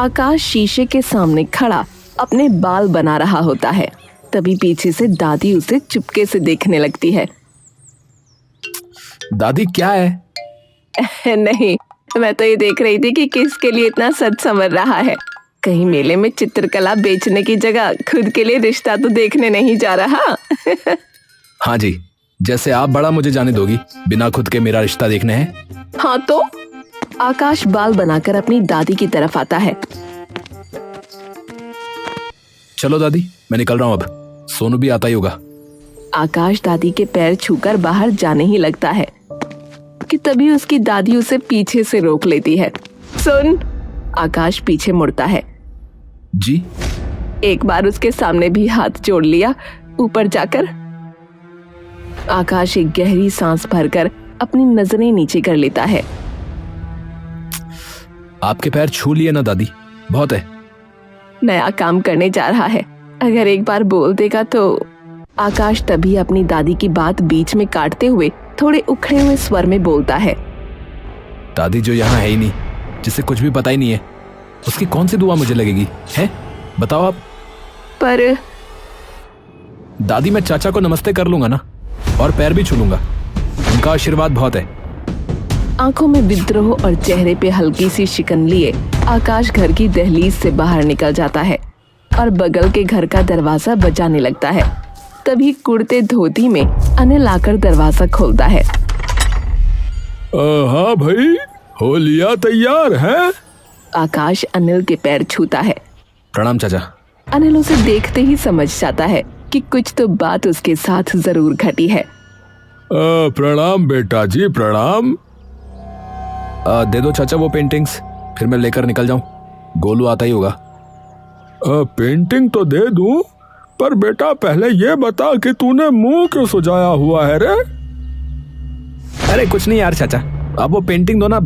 आकाश शीशे के सामने खड़ा अपने बाल बना रहा होता है। तभी पीछे से दादी उसे चुपके से देखने लगती है। दादी क्या है? नहीं, मैं तो ये देख रही थी कि किसके लिए इतना सज संवर रहा है। कहीं मेले में चित्रकला बेचने की जगह खुद के लिए रिश्ता तो देखने नहीं जा रहा। हाँ जी, जैसे आप बड़ा मुझे जाने दोगी, बिना खुद के मेरा रिश्ता देखने है। हाँ तो आकाश बाल बनाकर अपनी दादी की तरफ आता है। चलो दादी, मैं निकल रहा हूँ, अब सोनू भी आता ही होगा। आकाश दादी के पैर छूकर बाहर जाने ही लगता है कि तभी उसकी दादी उसे पीछे से रोक लेती है। सुन, आकाश पीछे मुड़ता है। जी? एक बार उसके सामने भी हाथ जोड़ लिया ऊपर जाकर। आकाश एक गहरी सांस भरकर अपनी नजरें नीचे कर लेता है। आपके पैर छू लिए ना दादी, बहुत है। नया काम करने जा रहा है, अगर एक बार बोल देगा तो। आकाश तभी अपनी दादी की बात बीच में काटते हुए थोड़े उखड़े हुए स्वर में बोलता है। दादी जो यहाँ है ही नहीं, जिसे कुछ भी पता ही नहीं है, उसकी कौन सी दुआ मुझे लगेगी है? बताओ आप। पर दादी, मैं चाचा को नमस्ते कर लूंगा ना, और पैर भी छू लूंगा, उनका आशीर्वाद बहुत है। आंखों में विद्रोह और चेहरे पे हल्की सी शिकन लिए आकाश घर की दहलीज से बाहर निकल जाता है और बगल के घर का दरवाजा बजाने लगता है। तभी कुर्ते धोती में अनिल आकर दरवाजा खोलता है। हाँ भाई, हो लिया तैयार है? आकाश अनिल के पैर छूता है। प्रणाम चाचा। अनिल उसे देखते ही समझ जाता है कि कुछ तो बात उसके साथ जरूर घटी है। प्रणाम बेटा जी, प्रणाम। दे दो चाचा वो पेंटिंग्स, फिर मैं लेकर निकल जाऊं। गोलू आता ही होगा। पेंटिंग तो दे दूं, पर बेटा पहले ये बता कि तूने मुंह क्यों सुजाया हुआ है रे? अरे कुछ नहीं यार चाचा, आप वो पेंटिंग दो ना।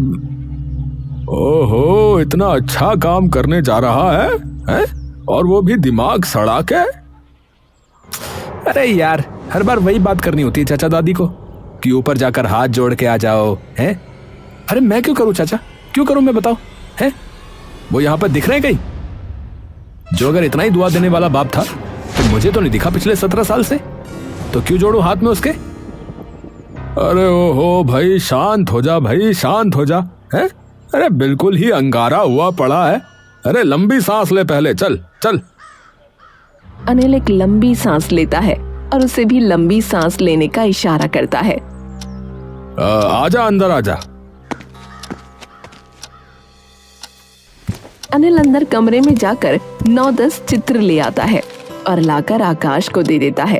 ओहो, इतना अच्छा काम करने जा रहा है, हैं? और वो भी दिमाग सड़ा के। अरे यार, हर बार वही बात करनी होती है चाचा दादी को कि ऊपर जाकर हाथ जोड़ के आ जाओ, हैं? अरे मैं क्यों करूं चाचा, क्यों करूं मैं, बताओ हैं? वो यहाँ पर दिख रहे हैं कहीं? जो अगर इतना ही दुआ देने वाला बाप था तो मुझे तो नहीं दिखा पिछले 17 साल से, तो क्यों जोड़ू हाथ में उसके? अरे ओहो भाई, शांत हो जा भाई, शांत हो जा, हैं? अरे बिल्कुल ही अंगारा हुआ पड़ा है। अरे लंबी सांस ले पहले, चल चल। अनिल एक लंबी सांस लेता है और उसे भी लंबी सांस लेने का इशारा करता है। आजा अंदर आजा। अनिल अंदर कमरे में जाकर 9-10 चित्र ले आता है और लाकर आकाश को दे देता है।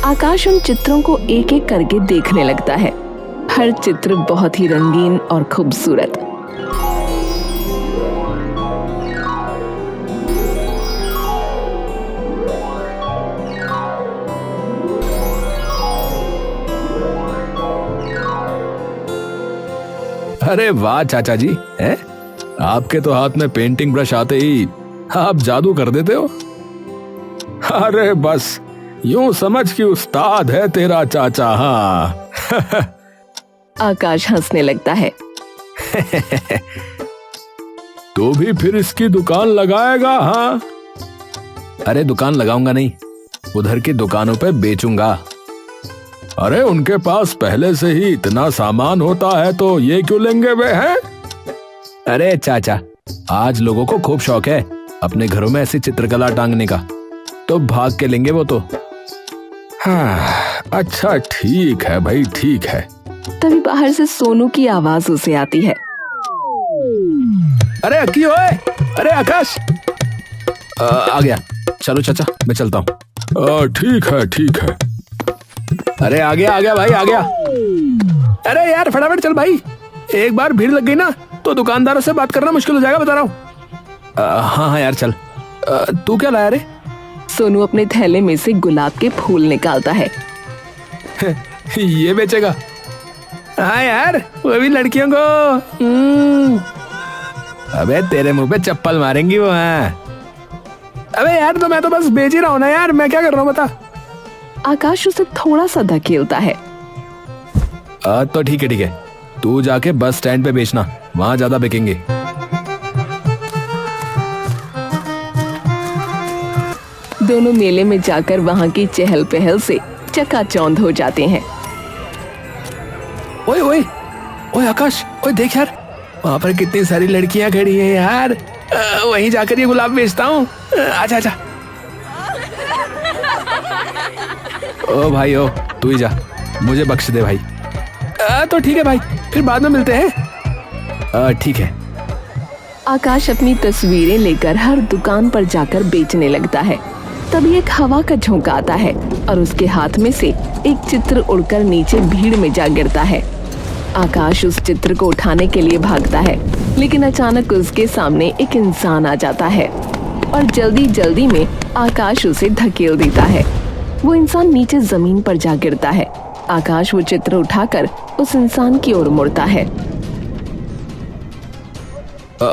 आकाश उन चित्रों को एक एक करके देखने लगता है। हर चित्र बहुत ही रंगीन और खूबसूरत। अरे वाह चाचा जी, हैं? आपके तो हाथ में पेंटिंग ब्रश आते ही आप जादू कर देते हो। अरे बस यूं समझ कि उस्ताद है तेरा चाचा। हाँ। आकाश हंसने लगता है। तो भी फिर इसकी दुकान लगाएगा? हाँ। अरे दुकान लगाऊंगा नहीं, उधर की दुकानों पे बेचूंगा। अरे उनके पास पहले से ही इतना सामान होता है तो ये क्यों लेंगे वे, हैं? अरे चाचा, आज लोगों को खूब शौक है अपने घरों में ऐसी चित्रकला टांगने का, तो भाग के लेंगे वो तो। हाँ, अच्छा ठीक है भाई, ठीक है। तभी बाहर से सोनू की आवाज उसे आती है। अरे अक्की ओए, अरे आकाश। आ गया। चलो चाचा, मैं चलता हूँ। ठीक है ठीक है। अरे आ गया भाई, आ गया। अरे यार फटाफट चल भाई, एक बार भीड़ लग गई ना तो दुकानदारों से बात करना मुश्किल हो जाएगा, बता रहा हूँ। हाँ यार चल। तू क्या लाया रे? सोनू अपने थैले में से गुलाब के फूल निकालता है। ये बेचेगा? हाँ यार, वो भी लड़कियों को। अबे तेरे मुंह पे चप्पल मारेंगी वो। हाँ अबे यार, तो मैं तो बस बेच ही रहा हूँ ना यार, मैं क्या कर रहा हूँ बता। आकाश उसे थोड़ा सा धकेलता है। तो ठीक है, तू जाके बस स्टैंड पे बेचना, वहां ज्यादा बिकेंगे। दोनों मेले में जाकर वहाँ की चहल पहल से चकाचौंध हो जाते हैं। ओए ओए ओए आकाश, ओए देख यार, वहाँ पर कितनी सारी लड़कियां खड़ी हैं यार। वहीं जाकर ये गुलाब बेचता हूँ। आजा आजा। ओ भाई ओ, तू ही जा, मुझे बख्श दे भाई। तो ठीक है भाई, फिर बाद में मिलते हैं। ठीक है। आकाश अपनी तस्वीरें लेकर हर दुकान पर जाकर बेचने लगता है। तभी एक हवा का झोंका आता है और उसके हाथ में से एक चित्र उड़कर नीचे भीड़ में जा गिरता है। आकाश उस चित्र को उठाने के लिए भागता है, लेकिन अचानक उसके सामने एक इंसान आ जाता है और जल्दी जल्दी में आकाश उसे धकेल देता है। वो इंसान नीचे जमीन पर जा गिरता है। आकाश वो चित्र उठाकर उस इंसान की ओर मुड़ता है।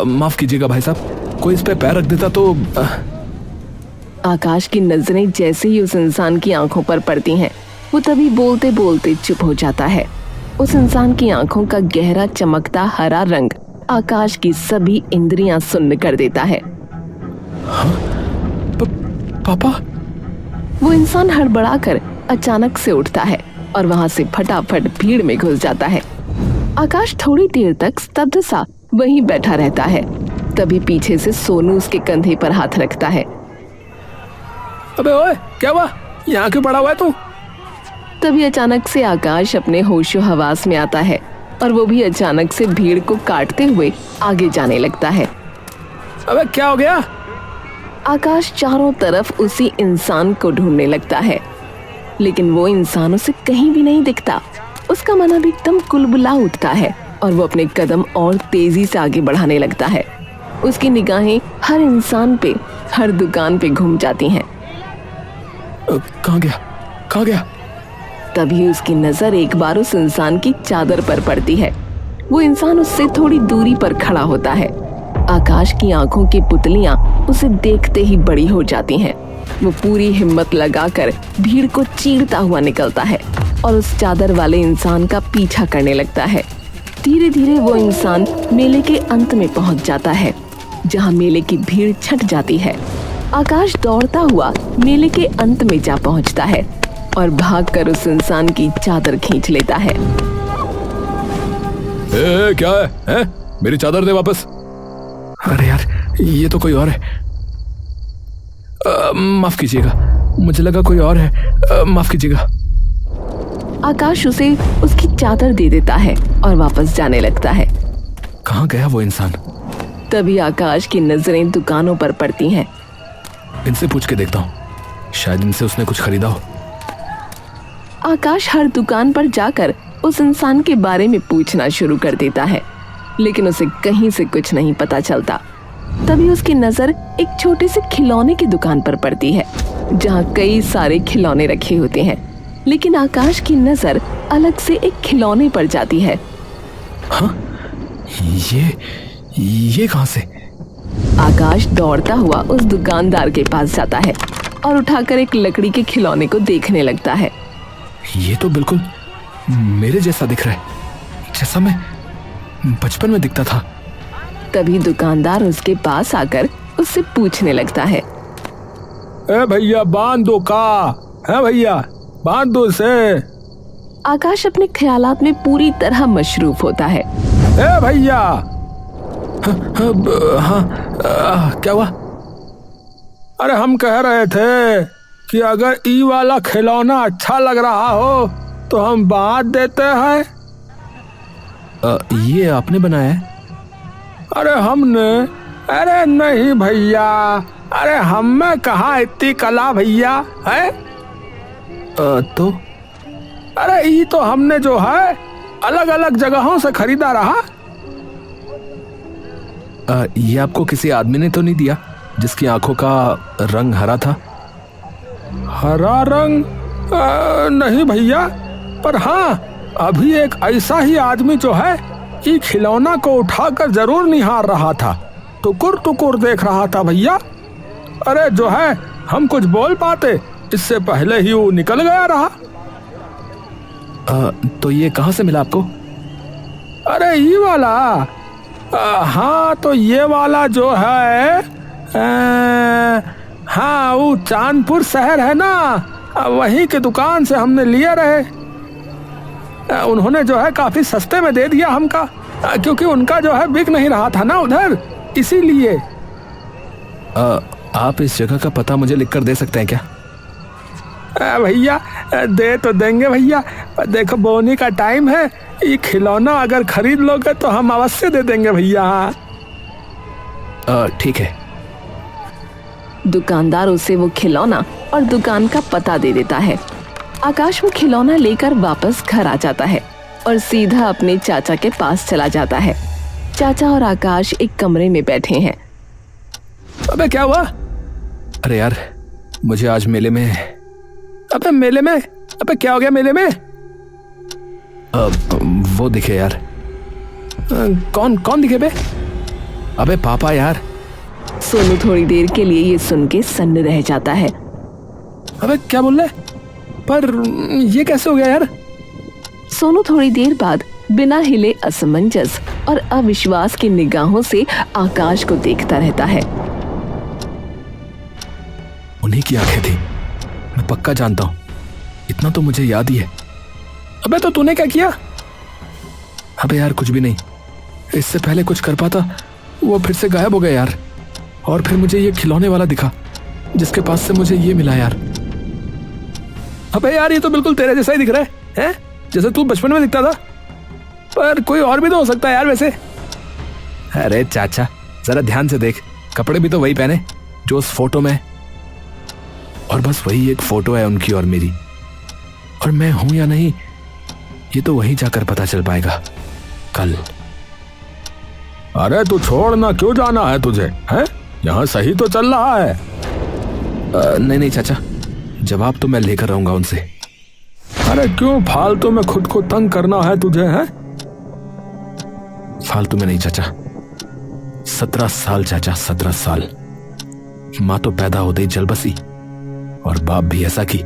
माफ कीजिएगा भाई साहब, कोई इस पे पैर रख देता तो। आकाश की नजरें जैसे ही उस इंसान की आंखों पर पड़ती हैं, वो तभी बोलते बोलते चुप हो जाता है। उस इंसान की आंखों का गहरा चमकता हरा रंग आकाश की सभी इंद्रियां सुन्न कर देता है। पापा। वो इंसान हड़बड़ाकर अचानक से उठता है और वहां से फटाफट भीड़ में घुस जाता है। आकाश थोड़ी देर तक स्तब्ध सा वहीं बैठा रहता है। तभी पीछे से सोनू उसके कंधे पर हाथ रखता है। अबे ओए, क्या हुआ? यहाँ क्यों पड़ा हुआ है तू? तभी अचानक से आकाश अपने होशो हवास में आता है और वो भी अचानक से भीड़ को काटते हुए आगे जाने लगता है। अबे क्या हो गया? आकाश चारों तरफ उसी इंसान को ढूंढने लगता है, लेकिन वो इंसान उसे कहीं भी नहीं दिखता। उसका मन अब एकदम कुलबुला उठता है और वो अपने कदम और तेजी से आगे बढ़ाने लगता है। उसकी निगाहें हर इंसान पे, हर दुकान पे घूम जाती हैं। कहाँ गया? कहाँ गया? तभी उसकी नजर एक बार उस इंसान की चादर पर पड़ती है। वो इंसान उससे थोड़ी दूरी पर खड़ा होता है। आकाश की आंखों की पुतलियां उसे देखते ही बड़ी हो जाती हैं। वो पूरी हिम्मत लगाकर भीड़ को चीरता हुआ निकलता है और उस चादर वाले इंसान का पीछा करने लगता है। धीरे धीरे वो इंसान मेले के अंत में पहुंच जाता है, जहां मेले की भीड़ छट जाती है। आकाश दौड़ता हुआ मेले के अंत में जा पहुंचता है और भागकर उस इंसान की चादर खींच लेता है। क्या है? मेरी चादर दे वापस। अरे यार, ये तो कोई और है। माफ कीजिएगा, मुझे लगा कोई और है। माफ कीजिएगा। आकाश उसे उसकी चादर दे देता है और वापस जाने लगता है। कहाँ गया वो इंसान? तभी आकाश की नजरें दुकानों पर पड़ती हैं। इनसे पूछ के देखता हूँ, शायद इनसे उसने कुछ खरीदा हो। आकाश हर दुकान पर जाकर उस इंसान के बारे में पूछना शुरू कर देता है, लेकिन उसे कहीं से कुछ नहीं पता चलता। तभी उसकी नजर एक छोटे से खिलौने की दुकान पर पड़ती है, जहाँ कई सारे खिलौने रखे होते हैं, लेकिन आकाश की नजर अलग से एक खिलौने पर जाती है। हाँ? ये कहाँ से? आकाश दौड़ता हुआ उस दुकानदार के पास जाता है और उठाकर एक लकड़ी के खिलौने को देखने लगता है। ये तो बिल्कुल मेरे जैसा दिख रहा है, जैसा मैं बचपन में दिखता था। तभी दुकानदार उसके पास आकर उससे पूछने लगता है। ए भैया, बांध दो का है? भैया बांध दो इसे। आकाश अपने ख्यालात में पूरी तरह मशरूफ होता है। ए भैया। हाँ, क्या हुआ? अरे हम कह रहे थे कि अगर ई वाला खिलौना अच्छा लग रहा हो तो हम बांट देते हैं। ये आपने बनाया है? अरे हमने? अरे नहीं भैया, अरे हम में कहाँ इतनी कला भैया है। तो अरे ये तो हमने जो है अलग अलग जगहों से खरीदा रहा। ये आपको किसी आदमी ने तो नहीं दिया जिसकी आंखों का रंग हरा था? हरा रंग? नहीं भैया, पर हाँ, अभी एक ऐसा ही आदमी जो है ये खिलौना को उठाकर जरूर निहार रहा था, टुकुर टुकुर देख रहा था भैया। अरे जो है हम कुछ बोल पाते इससे पहले ही वो निकल गया रहा। तो ये कहाँ से मिला आपको? अरे ये वाला? हाँ, तो ये वाला जो है हाँ, वो चांदपुर शहर है ना, वहीं के दुकान से हमने लिया रहे। उन्होंने जो है काफी सस्ते में दे दिया हमका, क्योंकि उनका जो है बिक नहीं रहा था ना उधर, इसीलिए। आप इस जगह का पता मुझे लिखकर दे सकते हैं क्या? भैया दे तो देंगे भैया, पर देखो बोनी का टाइम है, ये खिलौना अगर खरीद लोगे तो हम अवश्य दे देंगे भैया। ठीक है। दुकानदार उसे वो खिलौना और दुकान का पता दे देता है। आकाश वो खिलौना लेकर वापस घर आ जाता है और सीधा अपने चाचा के पास चला जाता है। चाचा और आकाश एक कमरे में बैठे हैं। अबे क्या हुआ? अरे यार, मुझे आज मेले में। अबे मेले में? अबे क्या हो गया मेले में? वो दिखे यार। कौन कौन दिखे बे? अबे पापा यार। सोनू थोड़ी देर के लिए ये सुन के सन्न रह जाता है। अबे क्या बोल रहे? पर ये कैसे हो गया यार? सोनू थोड़ी देर बाद बिना हिले असमंजस और अविश्वास की निगाहों से आकाश को देखता रहता है। उन्हीं की आंखें थी, मैं पक्का जानता हूं, इतना तो मुझे याद ही है। अबे तो तूने क्या किया? अबे यार कुछ भी नहीं, इससे पहले कुछ कर पाता, वो फिर से गायब हो गया यार। और फिर मुझे ये खिलौने वाला दिखा, जिसके पास से मुझे ये मिला यार। अबे यार ये तो बिल्कुल तेरे जैसा ही दिख रहा है, जैसे तू बचपन में दिखता था। पर कोई और भी तो हो सकता है यार वैसे। अरे चाचा जरा ध्यान से देख, कपड़े भी तो वही पहने जो उस फोटो में, और बस वही एक फोटो है उनकी और मेरी। और मैं हूं या नहीं ये तो वहीं जाकर पता चल पाएगा कल। अरे तू छोड़ ना, क्यों जाना है तुझे? हैं? यहाँ सही तो चल रहा है। नहीं नहीं चाचा, जवाब तो मैं लेकर रहूंगा उनसे। अरे क्यों फालतू में खुद को तंग करना है तुझे? हैं? फालतू में नहीं चाचा, 17 साल चाचा, 17 साल। माँ तो पैदा होते ही जल बसी, और बाप भी ऐसा कि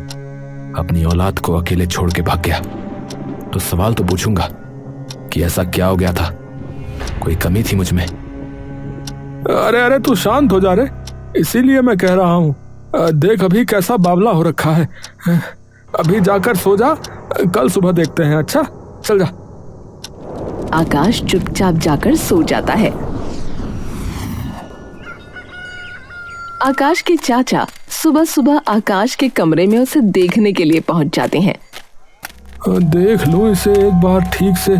अपनी औलाद को अकेले छोड़ के भाग गया। तो सवाल तो पूछूंगा कि ऐसा क्या हो गया था, कोई कमी थी मुझ में? अरे अरे तू शांत हो जा रे, इसीलिए मैं कह रहा हूं। देख अभी कैसा बावला हो रखा है, अभी जाकर सो जा, कल सुबह देखते हैं। अच्छा चल जा। आकाश चुपचाप जाकर सो जाता है। आकाश के चाचा सुबह सुबह आकाश के कमरे में उसे देखने के लिए पहुंच जाते हैं। देख लो इसे एक बार ठीक से,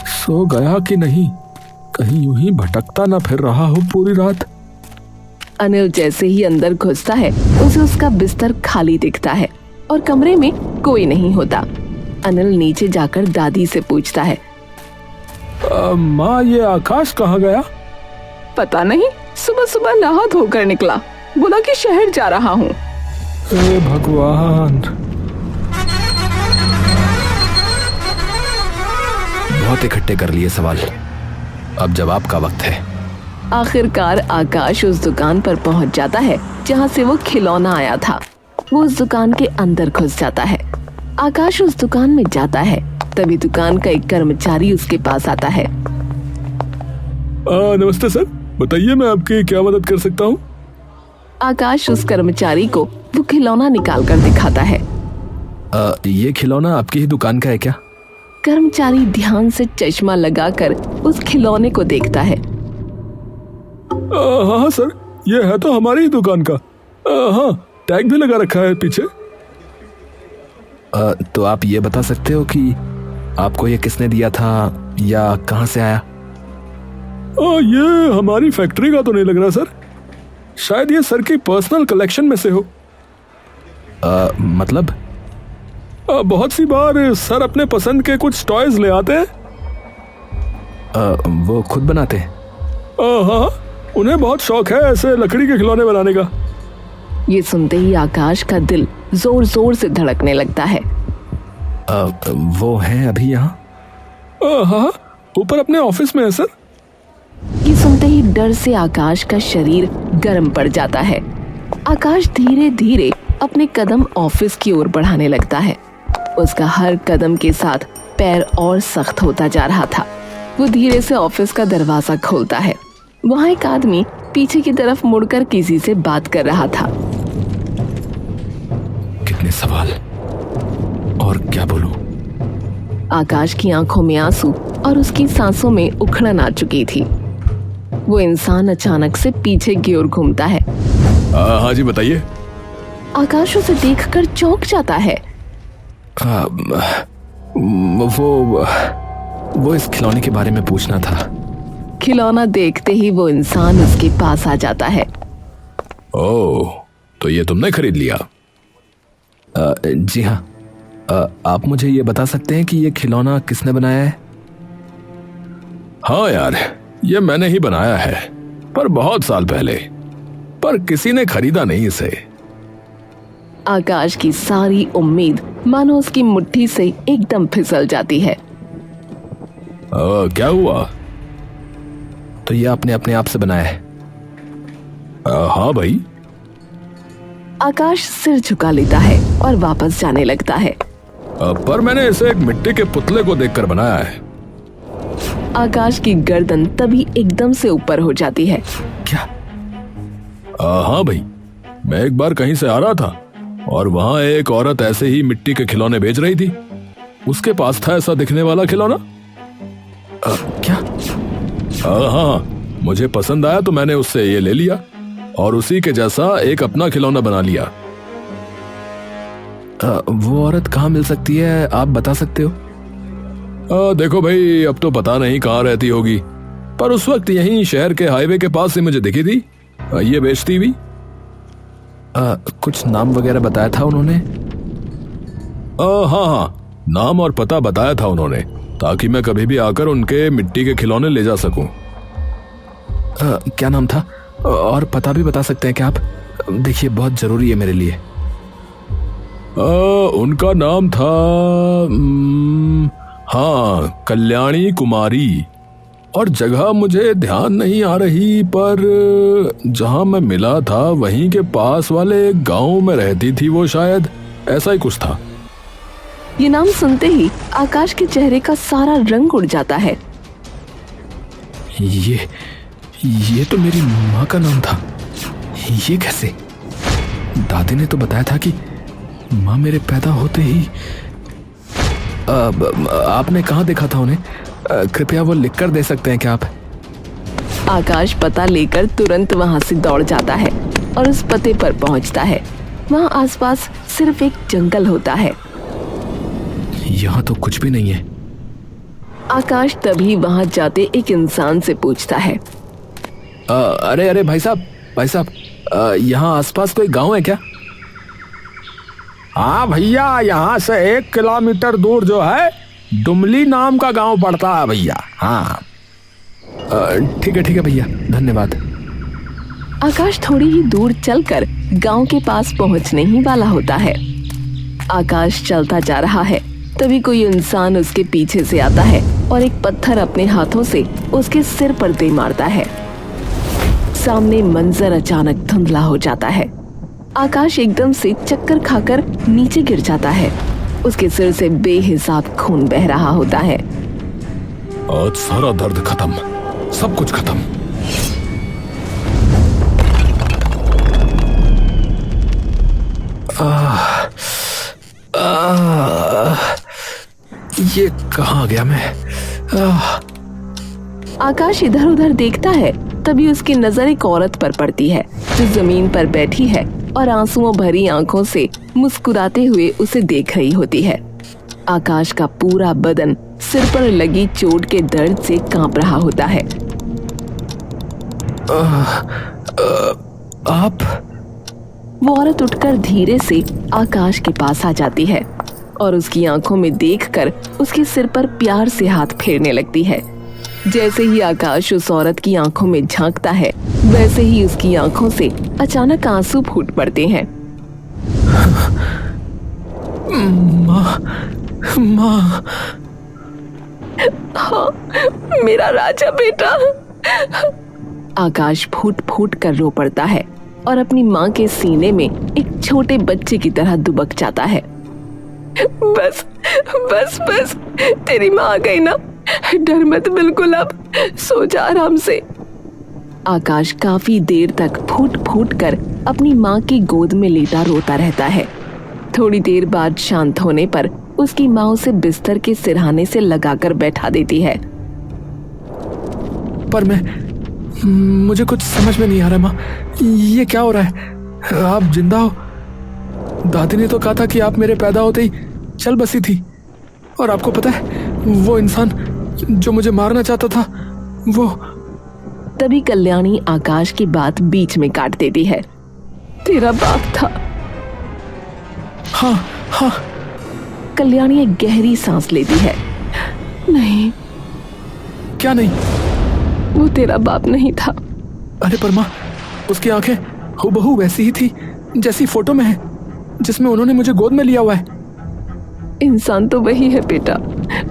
सो गया कि नहीं, कहीं यूं ही भटकता ना फिर रहा हो पूरी रात। अनिल जैसे ही अंदर घुसता है उसे उसका बिस्तर खाली दिखता है और कमरे में कोई नहीं होता। अनिल नीचे जाकर दादी से पूछता है, माँ ये आकाश कहाँ गया? पता नहीं, सुबह सुबह नहा धोकर निकला, बोला कि शहर जा रहा हूँ। हे भगवान। बहुत इकट्ठे कर लिए सवाल, अब जवाब का वक्त है। आखिरकार आकाश उस दुकान पर पहुंच जाता है जहां से वो खिलौना आया था। वो उस दुकान के अंदर घुस जाता है। आकाश उस दुकान में जाता है, तभी दुकान का एक कर्मचारी उसके पास आता है। नमस्ते सर, बताइए मैं आपकी क्या मदद कर सकता हूँ? आकाश उस कर्मचारी को वो खिलौना निकाल कर दिखाता है। ये खिलौना आपकी ही दुकान का है क्या? कर्मचारी ध्यान से चश्मा लगाकर उस खिलौने को देखता है। हाँ सर, ये है तो हमारी ही दुकान का। हाँ, टैग भी लगा रखा है पीछे। तो आप ये बता सकते हो कि आपको ये किसने दिया था या कहाँ से आया? ये हमारी फैक्ट्री का तो नहीं लग रहा सर, शायद ये सर की पर्सनल कलेक्शन में से हो। मतलब? बहुत सी बार सर अपने पसंद के कुछ टॉयज ले आते हैं। वो खुद बनाते हैं? हाँ, उन्हें बहुत शौक है ऐसे लकड़ी के खिलौने बनाने का। ये सुनते ही आकाश का दिल जोर जोर से धड़कने लगता है। वो हैं अभी यहाँ? हाँ, ऊपर अपने ऑफिस में है सर। ये सुनते ही डर से आकाश का शरीर गर्म पड़ जाता है। आकाश धीरे धीरे अपने कदम ऑफिस की ओर बढ़ाने लगता है। उसका हर कदम के साथ पैर और सख्त होता जा रहा था। वो धीरे से ऑफिस का दरवाजा खोलता है। वहाँ एक आदमी पीछे की तरफ मुड़कर किसी से बात कर रहा था। इतने सवाल, और क्या बोलूं? आकाश की आंखों में आंसू और उसकी सांसों में उखड़न आ चुकी थी। वो इंसान अचानक से पीछे की ओर घूमता है। हाँ जी, बताइए। आकाश उसे देखकर चौंक जाता है। वो इस खिलौने के बारे में पूछना था। खिलौना देखते ही वो इंसान उसके पास आ जाता है। ओह, तो ये तुमने खरीद लिया? जी हाँ। आप मुझे ये बता सकते हैं कि ये खिलौना किसने बनाया है? हाँ यार, ये मैंने ही बनाया है, पर बहुत साल पहले। पर किसी ने खरीदा नहीं इसे। आकाश की सारी उम्मीद मानो उसकी मुट्ठी से एकदम फिसल जाती है। क्या हुआ? तो ये आपने अपने आप से बनाया है? हाँ भाई। आकाश सिर झुका लेता है और वापस जाने लगता है। पर मैंने इसे एक मिट्टी के पुतले को देखकर बनाया है। आकाश की गर्दन तभी एकदम से ऊपर हो जाती है। क्या? हाँ भाई, मैं एक बार कहीं से आ रहा था और वहां एक औरत ऐसे ही मिट्टी के खिलौने बेच रही थी। उसके पास था ऐसा दिखने वाला खिलौना। क्या? हाँ, मुझे पसंद आया तो मैंने उससे ये ले लिया और उसी के जैसा एक अपना खिलौना बना लिया। वो औरत कहाँ मिल सकती है, आप बता सकते हो? देखो भाई, अब तो पता नहीं कहाँ रहती होगी, पर उस वक्त यहीं शहर के हाईवे के पास ही मुझे दिखी थी ये बेचती हुई। कुछ नाम वगैरह बताया था उन्होंने? हाँ, नाम और पता बताया था उन्होंने, ताकि मैं कभी भी आकर उनके मिट्टी के खिलौने ले जा सकूं। क्या नाम था और पता भी बता सकते हैं क्या आप? देखिए, बहुत जरूरी है मेरे लिए। उनका नाम था हाँ, कल्याणी कुमारी, और जगह मुझे ध्यान नहीं आ रही, पर जहां मैं मिला था वहीं के पास वाले गांव में रहती थी वो, शायद ऐसा ही कुछ था। ये नाम सुनते ही आकाश के चेहरे का सारा रंग उड़ जाता है। ये तो मेरी माँ का नाम था। ये कैसे? दादी ने तो बताया था कि माँ मेरे पैदा होते ही। आपने कहाँ देखा था उन्हें? कृपया वो लिख कर दे सकते हैं क्या आप? आकाश पता लेकर तुरंत वहां से दौड़ जाता है और उस पते पर पहुंचता है। वहां आसपास सिर्फ एक जंगल होता है। यहाँ तो कुछ भी नहीं है। आकाश तभी वहां जाते एक इंसान से पूछता है। अरे भाई साहब, यहाँ आसपास कोई गांव है क्या? हाँ भैया, यहाँ से 1 किलोमीटर दूर जो है डुमली नाम का गांव पड़ता है भैया। हाँ, ठीक है भैया, धन्यवाद। आकाश थोड़ी ही दूर चलकर गांव के पास पहुंचने ही वाला होता है। आकाश चलता जा रहा है, तभी कोई इंसान उसके पीछे से आता है और एक पत्थर अपने हाथों से उसके सिर पर दे मारता है। सामने मंजर अचानक धुंधला हो जाता है। आकाश एकदम से चक्कर खाकर नीचे गिर जाता है। उसके सिर से बेहिसाब खून बह रहा होता है। आज सारा दर्द खत्म, सब कुछ खत्म। ये कहाँ गया मैं? आकाश इधर उधर देखता है, तभी उसकी नजर एक औरत पर पड़ती है जो जमीन पर बैठी है और आंसुओं भरी आंखों से मुस्कुराते हुए उसे देख रही होती है। आकाश का पूरा बदन सिर पर लगी चोट के दर्द से कांप रहा होता है। आप? वो औरत उठकर धीरे से आकाश के पास आ जाती है और उसकी आंखों में देखकर उसके सिर पर प्यार से हाथ फेरने लगती है। जैसे ही आकाश उस औरत की आंखों में झांकता है, वैसे ही उसकी आंखों से अचानक आंसू फूट पड़ते हैं। माँ। हाँ, मेरा राजा बेटा। आकाश फूट फूट कर रो पड़ता है और अपनी माँ के सीने में एक छोटे बच्चे की तरह दुबक जाता है। बस बस बस, तेरी माँ आ गई ना, डर मत बिल्कुल, अब सो जा आराम से। आकाश काफी देर तक फूट फूट कर अपनी माँ की गोद में लेटा रोता रहता है। थोड़ी देर बाद शांत होने पर उसकी माँ उसे बिस्तर के सिरहाने से लगाकर बैठा देती है। पर मुझे कुछ समझ में नहीं आ रहा माँ, ये क्या हो रहा है? आप जिंदा हो? दादी ने तो कहा था कि आप मेरे पैदा होते ही चल बसी थी। और आपको पता है वो इंसान जो मुझे मारना चाहता था वो। तभी कल्याणी आकाश की बात बीच में काट देती है। तेरा बाप था। हाँ हाँ। कल्याणी एक गहरी सांस लेती है। नहीं, क्या नहीं? वो तेरा बाप नहीं था। अरे पर माँ, उसकी आंखें हूबहू वैसी ही थी जैसी फोटो में है जिसमें उन्होंने मुझे गोद में लिया हुआ है। इंसान तो वही है बेटा,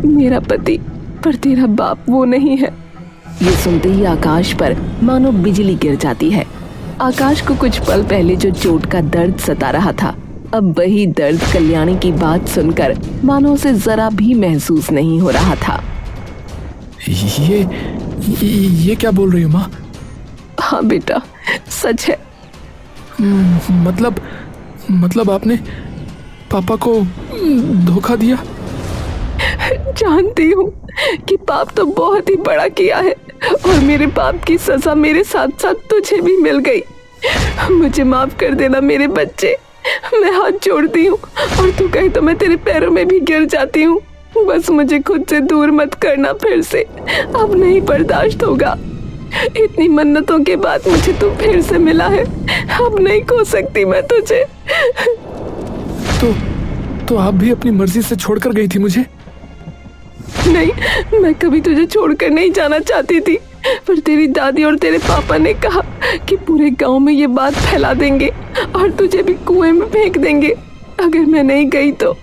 मेरा पति, पर तेरा बाप वो नहीं है। ये सुनते ही आकाश पर मानो बिजली गिर जाती है। आकाश को कुछ पल पहले जो चोट का दर्द सता रहा था, अब वही दर्द कल्याणी की बात सुनकर मानो उसे जरा भी महसूस नहीं हो रहा था। ये क्या बोल रही हो माँ? हाँ बेटा, सच है। मतलब आपने पापा को धोखा दिया? जानती हूँ कि पाप तो बहुत ही बड़ा किया है और मेरे पाप की सजा मेरे साथ साथ तुझे भी मिल गई। मुझे माफ कर देना मेरे बच्चे, मैं हाथ जोड़ती हूँ और तू कहे तो मैं तेरे पैरों में भी गिर जाती हूँ। बस मुझे खुद से दूर मत करना फिर से, अब नहीं बर्दाश्त होगा। इतनी मन्नतों के बाद मुझे तू फिर से मिला है, अब नहीं खो सकती मैं तुझे। तो आप भी अपनी मर्जी से छोड़कर गई थी मुझे? नहीं, मैं कभी तुझे छोड़कर नहीं जाना चाहती थी, पर तेरी दादी और तेरे पापा ने कहा कि पूरे गांव में ये बात फैला देंगे और तुझे भी कुएं में फेंक देंगे अगर मैं नहीं गई तो।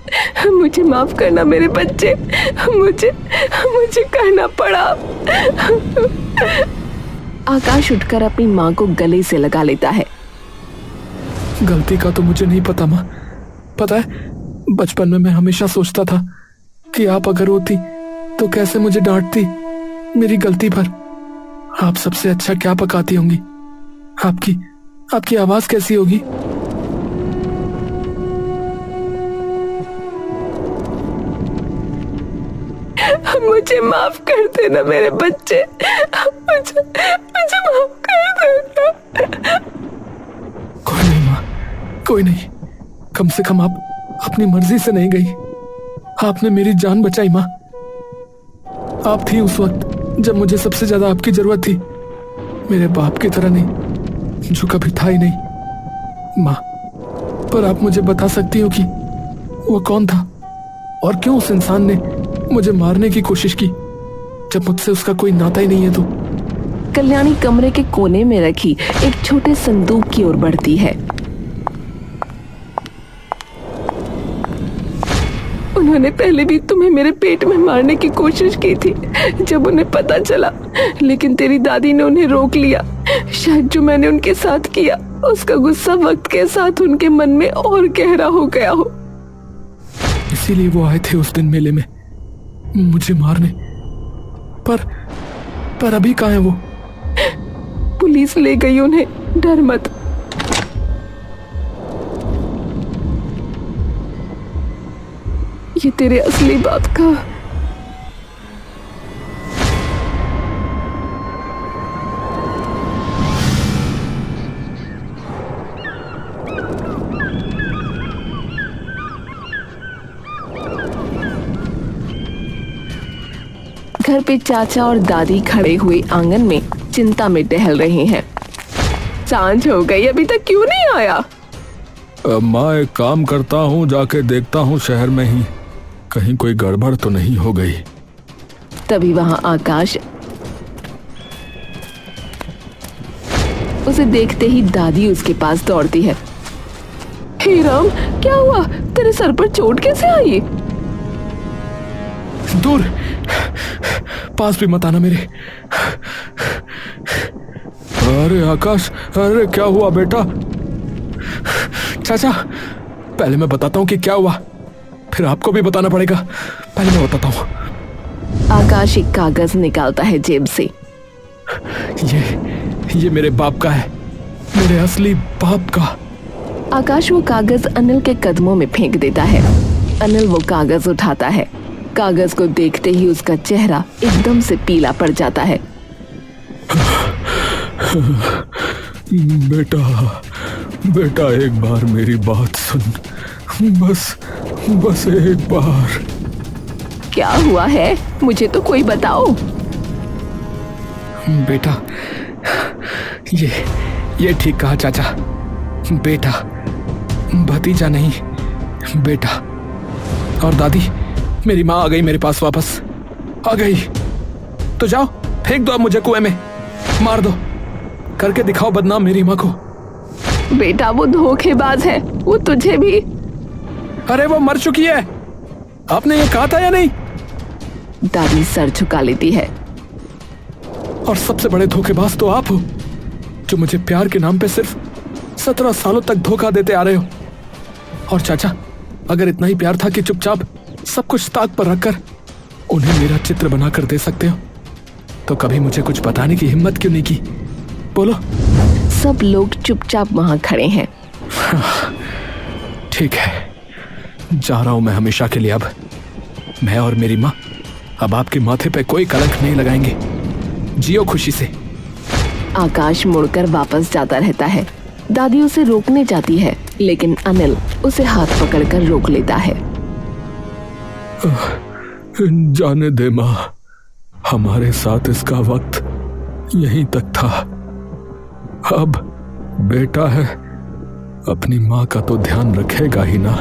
मुझे माफ करना मेरे बच्चे, मुझे करना पड़ा। आकाश उठकर अपनी माँ को गले से लगा लेता है। गलती का तो मुझे नहीं पता माँ। पता है, बचपन में मैं हमेशा सोचता था कि आप अगर होती तो कैसे मुझे डांटती मेरी गलती पर। आप सबसे अच्छा क्या पकाती होंगी? आपकी आवाज कैसी होगी? मुझे माफ कर देना मेरे बच्चे, मुझे माफ कर देना। कोई नहीं माँ, कोई नहीं। कम से कम आप अपनी मर्जी से नहीं गई। आपने मेरी जान बचाई माँ। आप थी उस वक्त जब मुझे सबसे ज्यादा आपकी जरूरत थी। मेरे बाप की तरह नहीं, जो कभी था ही नहीं माँ। पर आप मुझे बता सकती हो कि वो कौन था और क्यों उस इंसान ने मुझे मारने की कोशिश की जब मुझसे उसका कोई नाता ही नहीं है? तो कल्याणी कमरे के कोने में रखी एक छोटे संदूक की ओर बढ़ती है। उन्होंने पहले भी तुम्हें मेरे पेट में मारने की कोशिश की थी जब उन्हें पता चला, लेकिन तेरी दादी ने उन्हें रोक लिया। शायद जो मैंने उनके साथ किया उसका गुस्सा वक्त के साथ उनके मन में और गहरा हो गया हो। इसीलिए वो आए थे उस दिन मेले में मुझे मारने। पर अभी कहाँ है वो? पुलिस ले गई उन्हें, डर मत। ये तेरे असली बाप का। घर पे चाचा और दादी खड़े हुए आंगन में चिंता में टहल रहे हैं। सांझ हो गई, अभी तक क्यों नहीं आया? मैं एक काम करता हूँ, जाके देखता हूँ शहर में ही कहीं कोई गड़बड़ तो नहीं हो गई। तभी वहां आकाश, उसे देखते ही दादी उसके पास दौड़ती है। हे राम, क्या हुआ? तेरे सर पर चोट कैसे आई? दूर, पास भी मत आना मेरे। अरे आकाश, अरे क्या हुआ बेटा? चाचा, पहले मैं बताता हूँ कि क्या हुआ, फिर आपको भी बताना पड़ेगा। पहले मैं बताता हूँ। आकाश एक कागज निकालता है जेब से। ये मेरे बाप का है, मेरे असली बाप का। आकाश वो कागज अनिल के कदमों में फेंक देता है। अनिल वो कागज उठाता है। कागज को देखते ही उसका चेहरा एकदम से पीला पड़ जाता है। बेटा एक बार मेरी बात सुन, बस एक बार। क्या हुआ है, मुझे तो कोई बताओ। बेटा, ये ठीक कहा चाचा। बेटा, भतीजा नहीं, बेटा। और दादी, मेरी माँ आ गई मेरे पास वापस, आ गई। तो जाओ, फेंक दो अब मुझे कुएं में, मार दो, करके दिखाओ बदनाम मेरी माँ को। बेटा वो धोखेबाज है, वो तुझे भी। अरे वो मर चुकी है, आपने ये कहा था या नहीं? दादी सर झुका लेती है। और सबसे बड़े धोखेबाज तो आप हो, जो मुझे प्यार के नाम पे सिर्फ 17 सालों तक धोखा देते आ रहे हो। और चाचा, अगर इतना ही प्यार था कि चुपचाप सब कुछ ताक पर रखकर उन्हें मेरा चित्र बनाकर दे सकते हो, तो कभी मुझे कुछ बताने की हिम्मत क्यों नहीं की? बोलो। सब लोग चुपचाप वहां खड़े हैं। ठीक है, जा रहा हूं मैं हमेशा के लिए। अब मैं और मेरी माँ अब आपके माथे पे कोई कलंक नहीं लगाएंगे। जियो खुशी से। आकाश मुड़कर वापस जाता रहता है। दादी उसे रोकने जाती है, लेकिन अनिल उसे हाथ पकड़कर रोक लेता है। जाने दे माँ, हमारे साथ इसका वक्त यहीं तक था। अब बेटा है, अपनी माँ का तो ध्यान रखेगा ही ना।